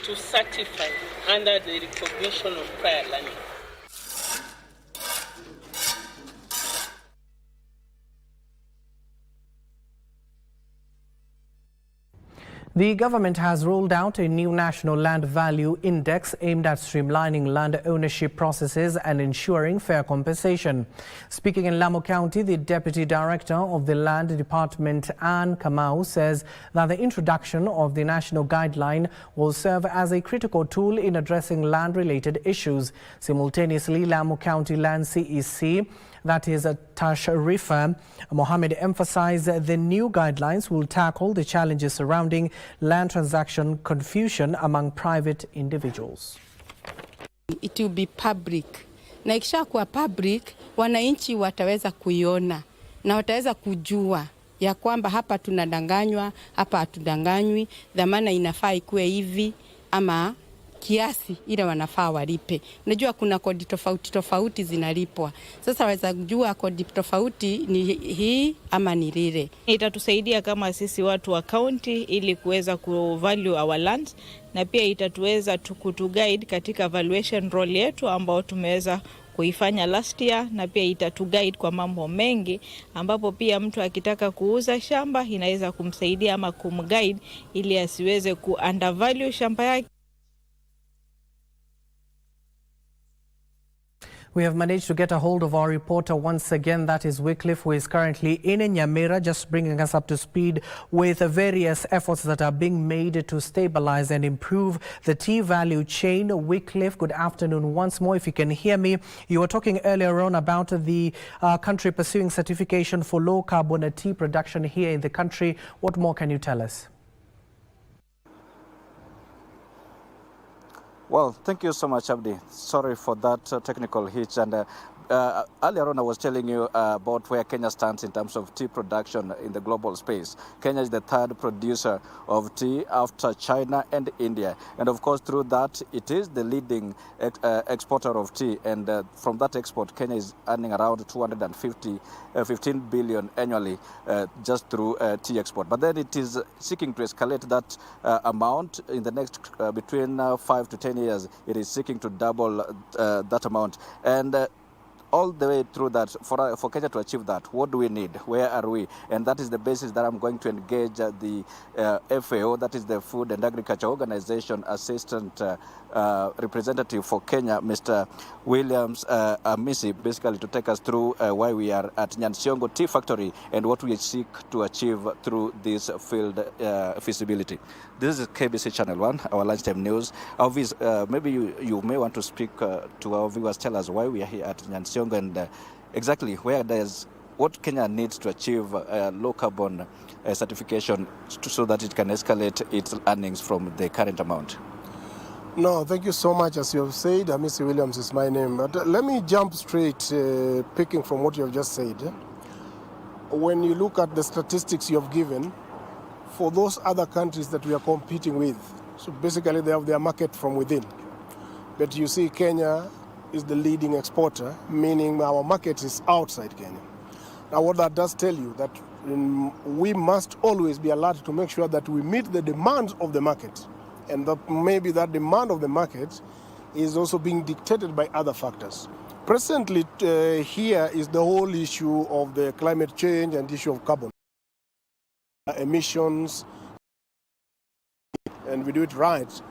to certify under the recognition of prior learning. The government has rolled out a new national land value index aimed at streamlining land ownership processes and ensuring fair compensation. Speaking in Lamu County, the Deputy Director of the Land Department, Anne Kamau, says that the introduction of the national guideline will serve as a critical tool in addressing land-related issues. Simultaneously, Lamu County Land CEC, that is Tashrifa Mohammed, emphasized that the new guidelines will tackle the challenges surrounding land transaction confusion among private individuals. It will be public. Na ikishakuwa public, wananchi wataweza kuiona na wataweza kujua ya kwamba hapa tunadanganywa, hapa hatudanganywi, dhamana inafaa ikuwe hivi ama kiasi ile wanafaa walipe. Unajua kuna kodi tofauti tofauti zinalipwa. Sasa waweza kujua kodi tofauti ni hii ama ni lile. Itatusaidia kama sisi watu wa county ili kuweza kuvalue our land, na pia itatuweza kutuguide katika valuation role yetu ambao tumeweza kuifanya last year, na pia itatuguide kwa mambo mengi ambapo pia mtu akitaka kuuza shamba inaweza kumsaidia ama kumguide ili asiweze undervalue shamba yake. We have managed to get a hold of our reporter once again, that is Wycliffe, who is currently in Nyamira, just bringing us up to speed with the various efforts that are being made to stabilize and improve the tea value chain. Wycliffe, good afternoon once more. If you can hear me, you were talking earlier on about the country pursuing certification for low carbon tea production here in the country. What more can you tell us? Well, thank you so much, Abdi. Sorry for that technical hitch. And earlier on, I was telling you about where Kenya stands in terms of tea production in the global space. Kenya is the third producer of tea after China and India. And of course, through that, it is the leading exporter of tea. And from that export, Kenya is earning around 15 billion annually just through tea export. But then it is seeking to escalate that amount in the next between 5 to 10 years. It is seeking to double that amount. And all the way through that, for Kenya to achieve that, what do we need? Where are we? And that is the basis that I'm going to engage the FAO, that is the Food and Agriculture Organization Assistant Representative for Kenya, Mr. Williams Amisi, basically to take us through why we are at Nyansiongo Tea Factory and what we seek to achieve through this field feasibility. This is KBC Channel 1, our lunchtime news. Maybe you may want to speak to our viewers, tell us why we are here at Nyansiongo and exactly what Kenya needs to achieve low carbon certification so that it can escalate its earnings from the current amount. No, thank you so much. As you have said, Hamisi Williams is my name. But let me jump straight, picking from what you have just said. When you look at the statistics you have given, for those other countries that we are competing with, so basically they have their market from within. But you see Kenya is the leading exporter, meaning our market is outside Kenya. Now what that does tell you that we must always be alert to make sure that we meet the demands of the market. And that maybe that demand of the market is also being dictated by other factors. Presently, here is the whole issue of the climate change and issue of carbon emissions, and we do it right.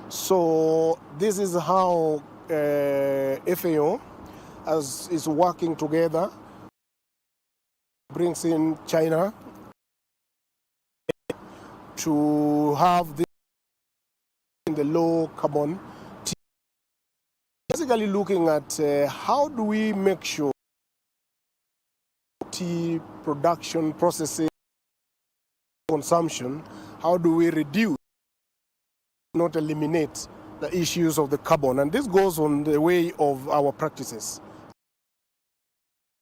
So this is how FAO is working together, brings in China to have this in the low carbon tea. Basically looking at how do we make sure tea production, processing, consumption, how do we reduce, not eliminate the issues of the carbon. And this goes on the way of our practices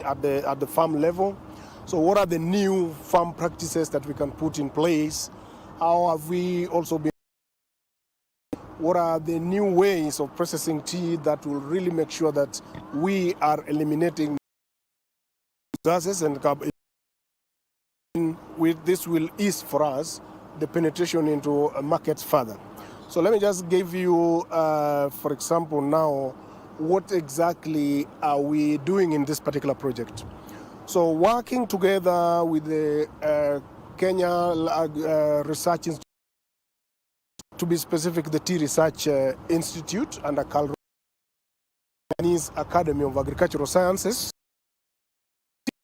at the farm level. So what are the new farm practices that we can put in place? How have we also been, what are the new ways of processing tea that will really make sure that we are eliminating gases and carbon? With this will ease for us the penetration into markets further. So let me just give you, for example, now, what exactly are we doing in this particular project? So working together with the Kenya Research Institute, to be specific, the Tea Research Institute under Chinese Academy of Agricultural Sciences,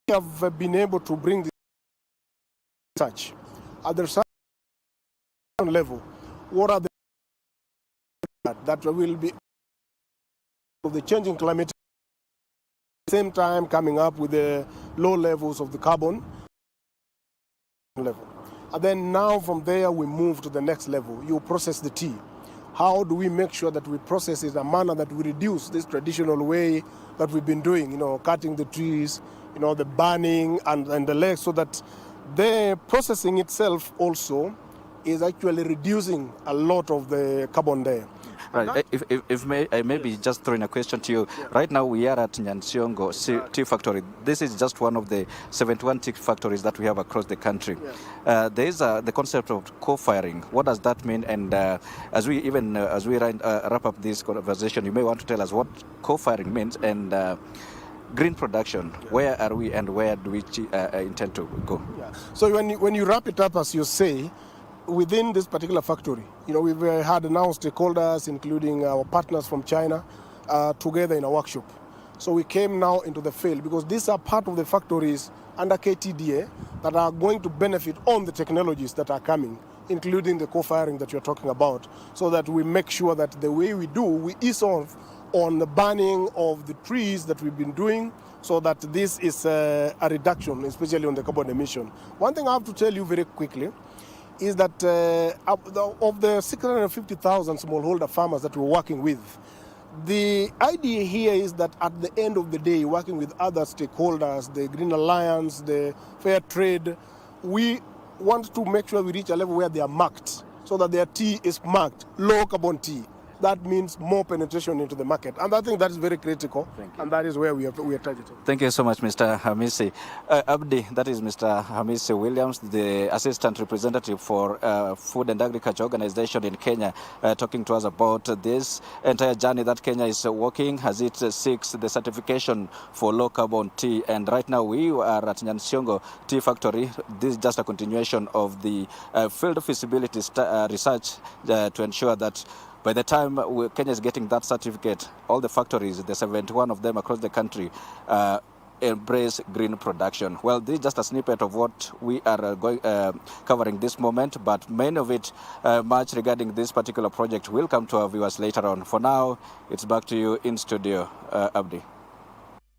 we have been able to bring this research at the research level. What are the that will be of the changing climate, at the same time coming up with the low levels of the carbon level. And then now from there we move to the next level. You process the tea. How do we make sure that we process it in a manner that we reduce this traditional way that we've been doing, cutting the trees, the burning and the legs, so that the processing itself also is actually reducing a lot of the carbon there. Right. If I may be just throwing a question to you. Yeah. Right now we are at Nyansiongo Tea Factory. This is just one of the 71 tea factories that we have across the country. Yeah. There is the concept of co-firing. What does that mean? And as we wrap up this conversation, you may want to tell us what co-firing means and green production. Yeah. Where are we and where do we intend to go? Yeah. So when you wrap it up, as you say, within this particular factory, we've had now stakeholders, including our partners from China, together in a workshop. So we came now into the field because these are part of the factories under KTDA that are going to benefit on the technologies that are coming, including the co-firing that you're talking about, so that we make sure that the way we ease off on the burning of the trees that we've been doing, so that this is a reduction, especially on the carbon emission. One thing I have to tell you very quickly is that of the 650,000 smallholder farmers that we're working with, the idea here is that at the end of the day, working with other stakeholders, the Green Alliance, the Fair Trade, we want to make sure we reach a level where they are marked, so that their tea is marked low carbon tea. That means more penetration into the market. And I think that is very critical, and that is where we are targeting. Thank you so much, Mr. Hamisi. Abdi, that is Mr. Hamisi Williams, the Assistant Representative for Food and Agriculture Organization in Kenya, talking to us about this entire journey that Kenya is walking as it seeks the certification for low carbon tea. And right now we are at Nyansiongo Tea Factory. This is just a continuation of the field feasibility research to ensure that by the time Kenya is getting that certificate, all the factories, the 71 of them across the country, embrace green production. Well, this is just a snippet of what we are covering this moment, but many of it, much regarding this particular project, will come to our viewers later on. For now, it's back to you in studio, Abdi.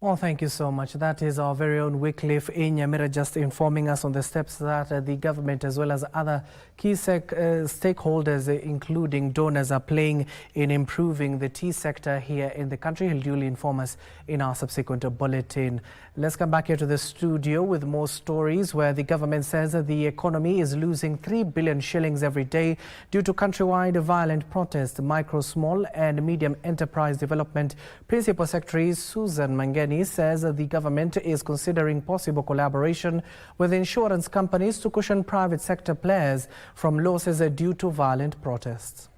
Well, thank you so much. That is our very own Wycliffe in Nyamira just informing us on the steps that the government as well as other key stakeholders, including donors, are playing in improving the tea sector here in the country. He'll duly inform us in our subsequent bulletin. Let's come back here to the studio with more stories where the government says that the economy is losing 3 billion shillings every day due to countrywide violent protests. Micro, Small and Medium Enterprise Development Principal Secretary Susan Mangeni says that the government is considering possible collaboration with insurance companies to cushion private sector players from losses due to violent protests.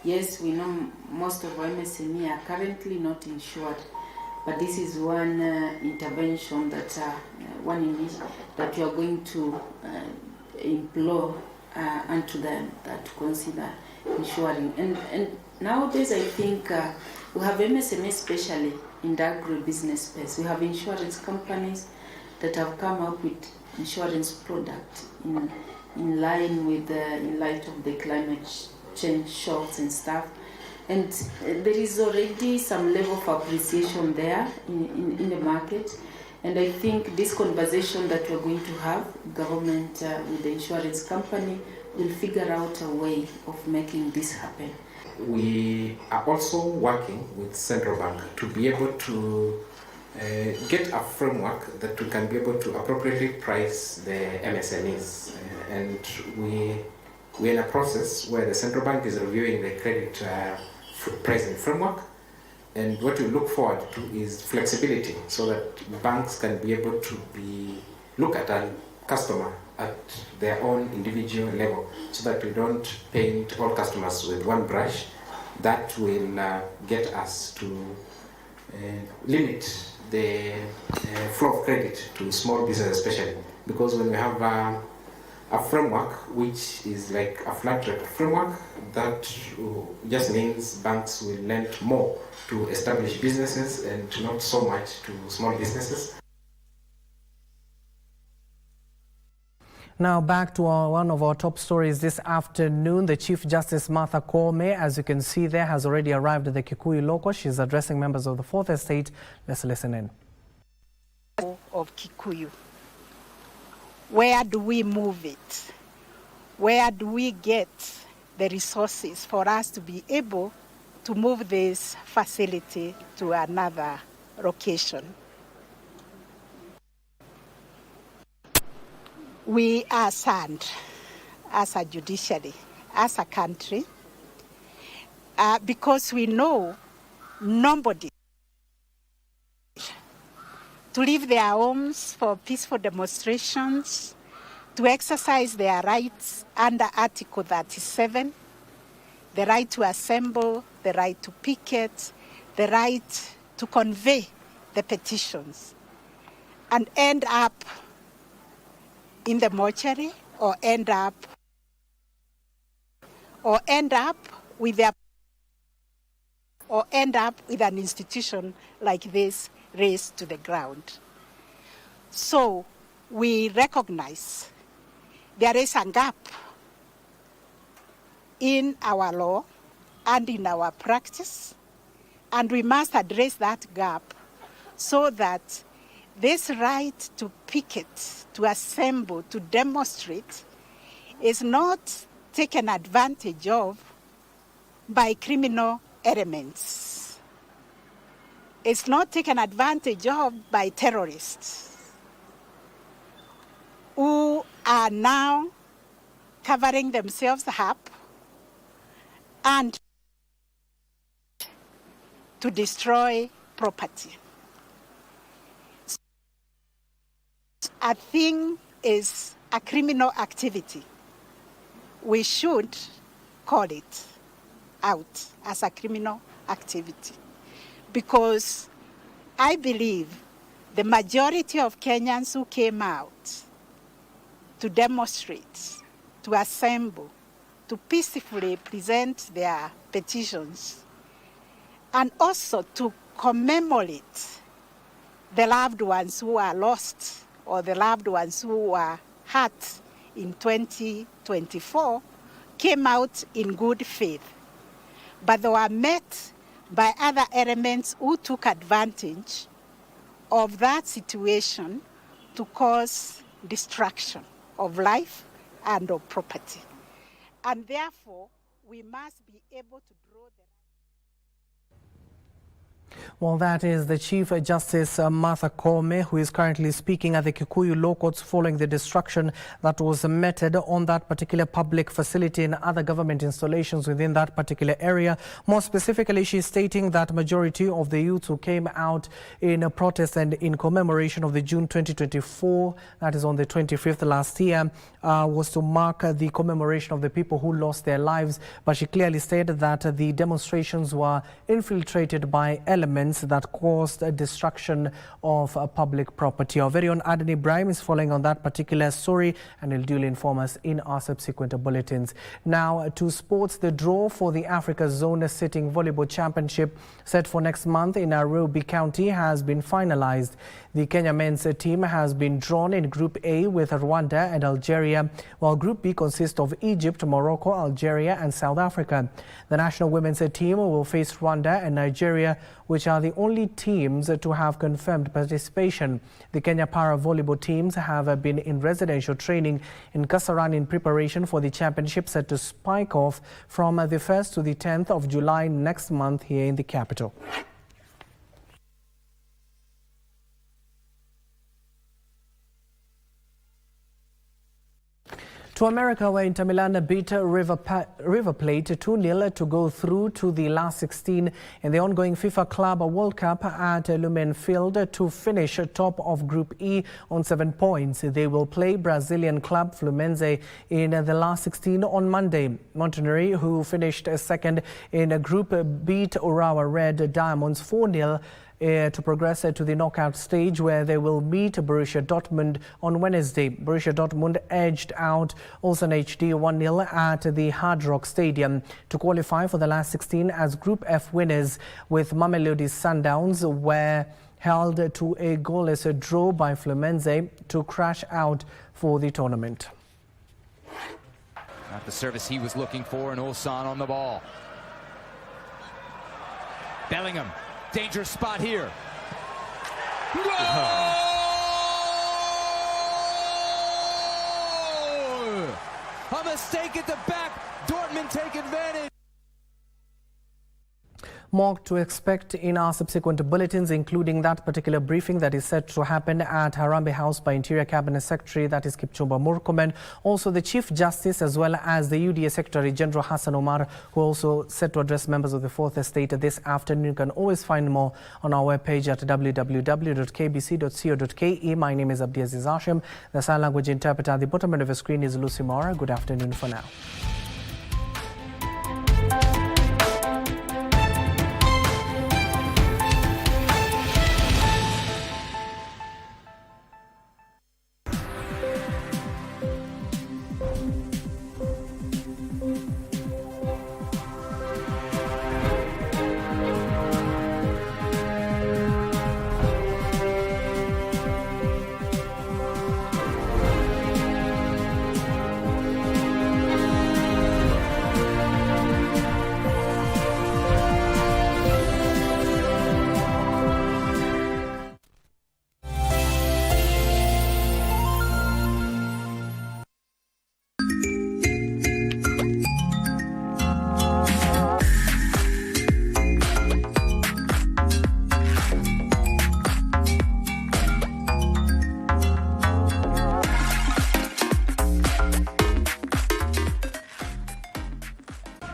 Yes, we know most of our MSME are currently not insured, but this is one intervention that that we are going to implore unto them that consider insuring. And nowadays I think we have MSME especially in the agribusiness space. We have insurance companies that have come up with insurance products in line with in light of the climate change shocks and stuff. And there is already some level of appreciation there in the market. And I think this conversation that we're going to have, government with the insurance company, will figure out a way of making this happen. We are also working with Central Bank to be able to get a framework that we can be able to appropriately price the MSMEs. And we're in a process where the Central Bank is reviewing the credit pricing framework. And what we look forward to is flexibility so that banks can be able to look at a customer at their own individual level so that we don't paint all customers with one brush. That will get us to limit the flow of credit to small business especially, because when we have a framework which is like a flat rate framework, that just means banks will lend more to established businesses and not so much to small businesses. Now back to one of our top stories this afternoon. The Chief Justice Martha Koome, as you can see there, has already arrived at the Kikuyu local. She's addressing members of the Fourth Estate. Let's listen in. Of Kikuyu. Where do we move it? Where do we get the resources for us to be able to move this facility to another location? We are sad as a judiciary, as a country, because we know nobody to leave their homes for peaceful demonstrations, to exercise their rights under Article 37, the right to assemble, the right to picket, the right to convey the petitions, and end up in the mortuary or end up with an institution like this razed to the ground. So we recognize there is a gap in our law and in our practice, and we must address that gap so that this right to picket, to assemble, to demonstrate is not taken advantage of by criminal elements. It's not taken advantage of by terrorists who are now covering themselves up and to destroy property. A thing is a criminal activity. We should call it out as a criminal activity, because I believe the majority of Kenyans who came out to demonstrate, to assemble, to peacefully present their petitions, and also to commemorate the loved ones who are lost or the loved ones who were hurt in 2024, came out in good faith. but they were met by other elements who took advantage of that situation to cause destruction of life and of property. And therefore, we must be able to draw the... Well, that is the Chief Justice Martha Koome, who is currently speaking at the Kikuyu Law Courts following the destruction that was meted on that particular public facility and other government installations within that particular area. More specifically, she's stating that majority of the youth who came out in a protest and in commemoration of the June 2024, that is on the 25th last year, was to mark the commemoration of the people who lost their lives. But she clearly stated that the demonstrations were infiltrated by elements that caused a destruction of public property. Our very own Aden Ibrahim is following on that particular story and will duly inform us in our subsequent bulletins. Now to sports, the draw for the Africa Zone Sitting Volleyball Championship set for next month in Nairobi County has been finalized. The Kenya men's team has been drawn in Group A with Rwanda and Algeria, while Group B consists of Egypt, Morocco, Algeria and South Africa. The national women's team will face Rwanda and Nigeria, which are the only teams to have confirmed participation. The Kenya para volleyball teams have been in residential training in Kasarani in preparation for the championship set to spike off from the 1st to the 10th of July next month here in the capital. To America, where Inter Milan beat River Plate 2-0 to go through to the last 16 in the ongoing FIFA Club World Cup at Lumen Field to finish top of Group E on 7 points. They will play Brazilian club Fluminense in the last 16 on Monday. Montenegro, who finished second in Group, beat Urawa Red Diamonds 4-0 to progress to the knockout stage, where they will meet Borussia Dortmund on Wednesday. Borussia Dortmund edged out Ulsan HD 1-0 at the Hard Rock Stadium to qualify for the last 16 as Group F winners, with Mamelodi Sundowns were held to a goalless draw by Fluminense to crash out for the tournament. Not the service he was looking for, and Ulsan on the ball. Bellingham. Dangerous spot here. Goal! A mistake at the back. Dortmund take advantage. More to expect in our subsequent bulletins, including that particular briefing that is set to happen at Harambee House by Interior Cabinet Secretary, that is Kipchumba Murkomen. Also the Chief Justice, as well as the UDA Secretary General Hassan Omar, who also set to address members of the Fourth Estate this afternoon. You can always find more on our webpage at www.kbc.co.ke. My name is Abdiaziz Hashim. The sign language interpreter at the bottom end of the screen is Lucy Mora. Good afternoon for now.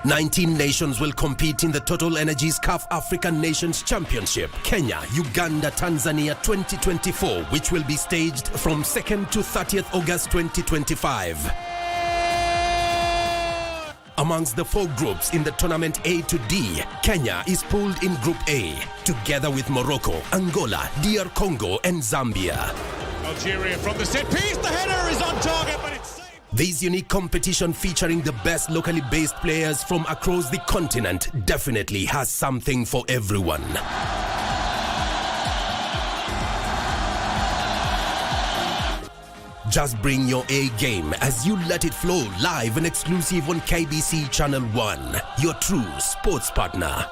Nineteen nations will compete in the Total Energies CAF African Nations Championship, Kenya, Uganda, Tanzania 2024, which will be staged from 2nd to 30th August 2025. Amongst the 4 groups in the tournament A to D, Kenya is pooled in Group A, together with Morocco, Angola, DR Congo and Zambia. Algeria from the set piece, the header is on target, but it's saved. This unique competition, featuring the best locally based players from across the continent, definitely has something for everyone. Just bring your A game as you let it flow live and exclusive on KBC Channel 1, your true sports partner.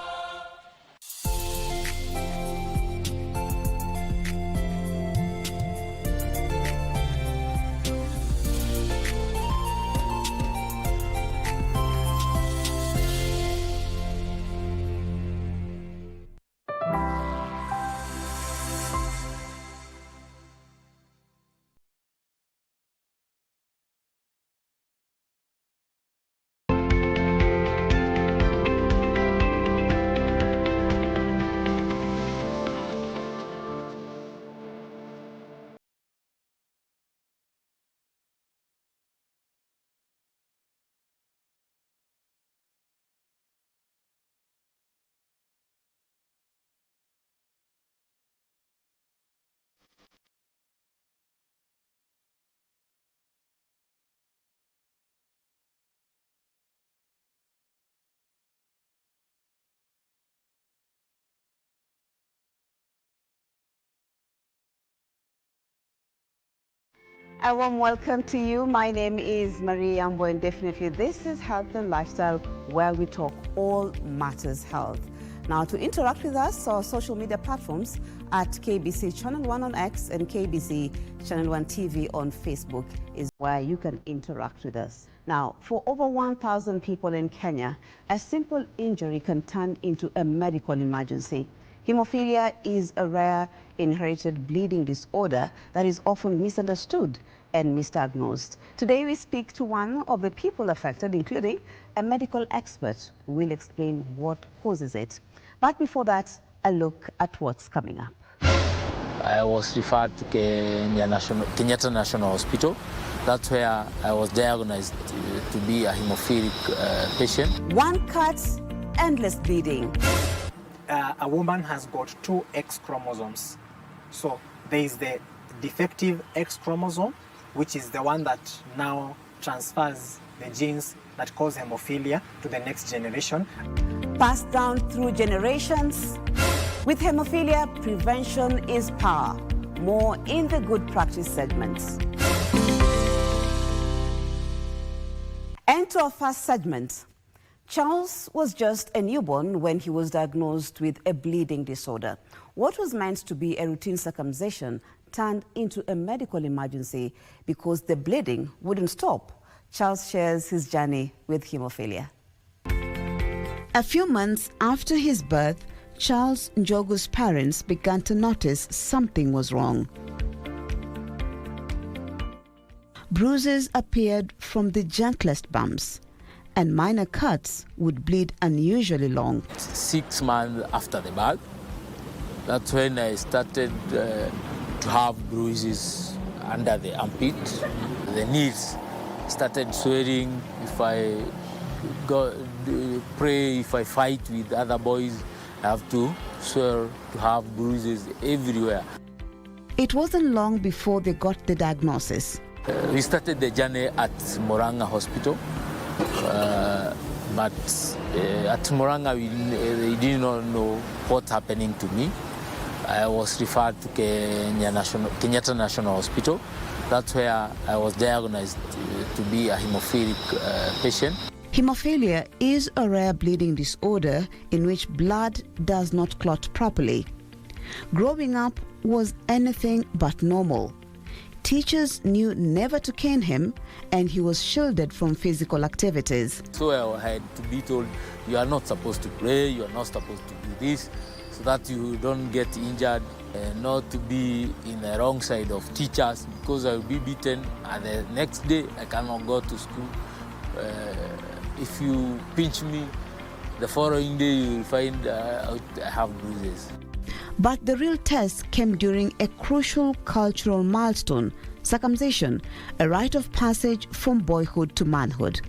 A warm welcome to you. My name is Marie Ambo, and definitely this is Health and Lifestyle, where we talk all matters health. Now, to interact with us, our social media platforms at KBC Channel 1 on X and KBC Channel 1 TV on Facebook is where you can interact with us. Now, for over 1,000 people in Kenya, a simple injury can turn into a medical emergency. Hemophilia is a rare inherited bleeding disorder that is often misunderstood and misdiagnosed. Today we speak to one of the people affected, including a medical expert who will explain what causes it. But before that, a look at what's coming up. I was referred to Kenyatta National Hospital. That's where I was diagnosed to be a hemophilic patient. One cut, endless bleeding. A woman has got 2 X chromosomes. So there is the defective X chromosome, which is the one that now transfers the genes that cause hemophilia to the next generation. Passed down through generations. With hemophilia, prevention is power. More in the Good Practice segments. And to our first segment. Charles was just a newborn when he was diagnosed with a bleeding disorder. What was meant to be a routine circumcision turned into a medical emergency because the bleeding wouldn't stop. Charles shares his journey with hemophilia. A few months after his birth, Charles Njogu's parents began to notice something was wrong. Bruises appeared from the gentlest bumps, and minor cuts would bleed unusually long. 6 months after the birth, that's when I started to have bruises under the armpit. The knees started swelling. If I pray, if I fight with other boys, I have to swear to have bruises everywhere. It wasn't long before they got the diagnosis. We started the journey at Murang'a Hospital. But at Murang'a, they did not know what's happening to me. I was referred to Kenyatta National Hospital. That's where I was diagnosed to be a hemophilic patient. Hemophilia is a rare bleeding disorder in which blood does not clot properly. Growing up was anything but normal. Teachers knew never to cane him, and he was shielded from physical activities. So I had to be told, you are not supposed to play, you are not supposed to do this, so that you don't get injured, and not to be in the wrong side of teachers, because I will be beaten, and the next day I cannot go to school. If you pinch me, the following day you will find I have bruises. But the real test came during a crucial cultural milestone, circumcision, a rite of passage from boyhood to manhood.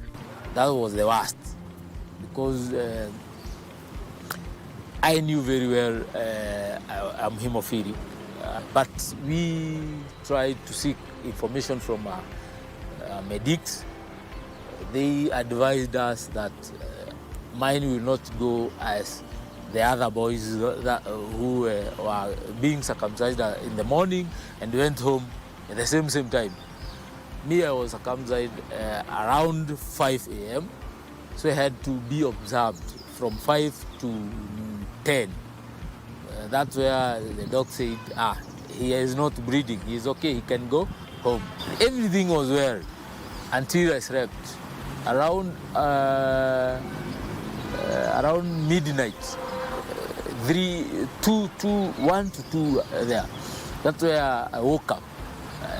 That was the worst, because I knew very well I'm hemophilic, but we tried to seek information from medics. They advised us that mine will not go as the other boys who were being circumcised in the morning and went home at the same time. Me, I was circumcised around 5 a.m. So I had to be observed from 5 to 10. That's where the doc said, he is not bleeding. He's okay, he can go home. Everything was well until I slept. Around midnight, 1 to 2 there. That's where I woke up.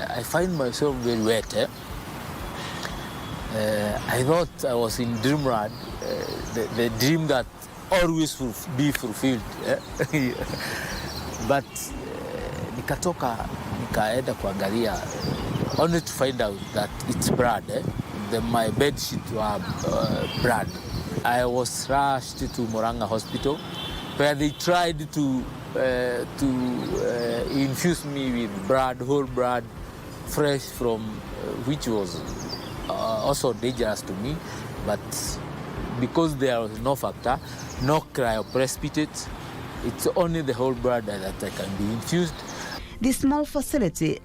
I find myself very wet. I thought I was in dreamland, the dream that always will be fulfilled. But nikatoka nikaenda kuangalia, only to find out that it's blood. My bed sheet were blood. I was rushed to Moranga Hospital, where they tried to infuse me with blood, whole blood, fresh from, which was also dangerous to me. But because there was no factor, no cryoprecipitate, it's only the whole blood that I can be infused. This small facility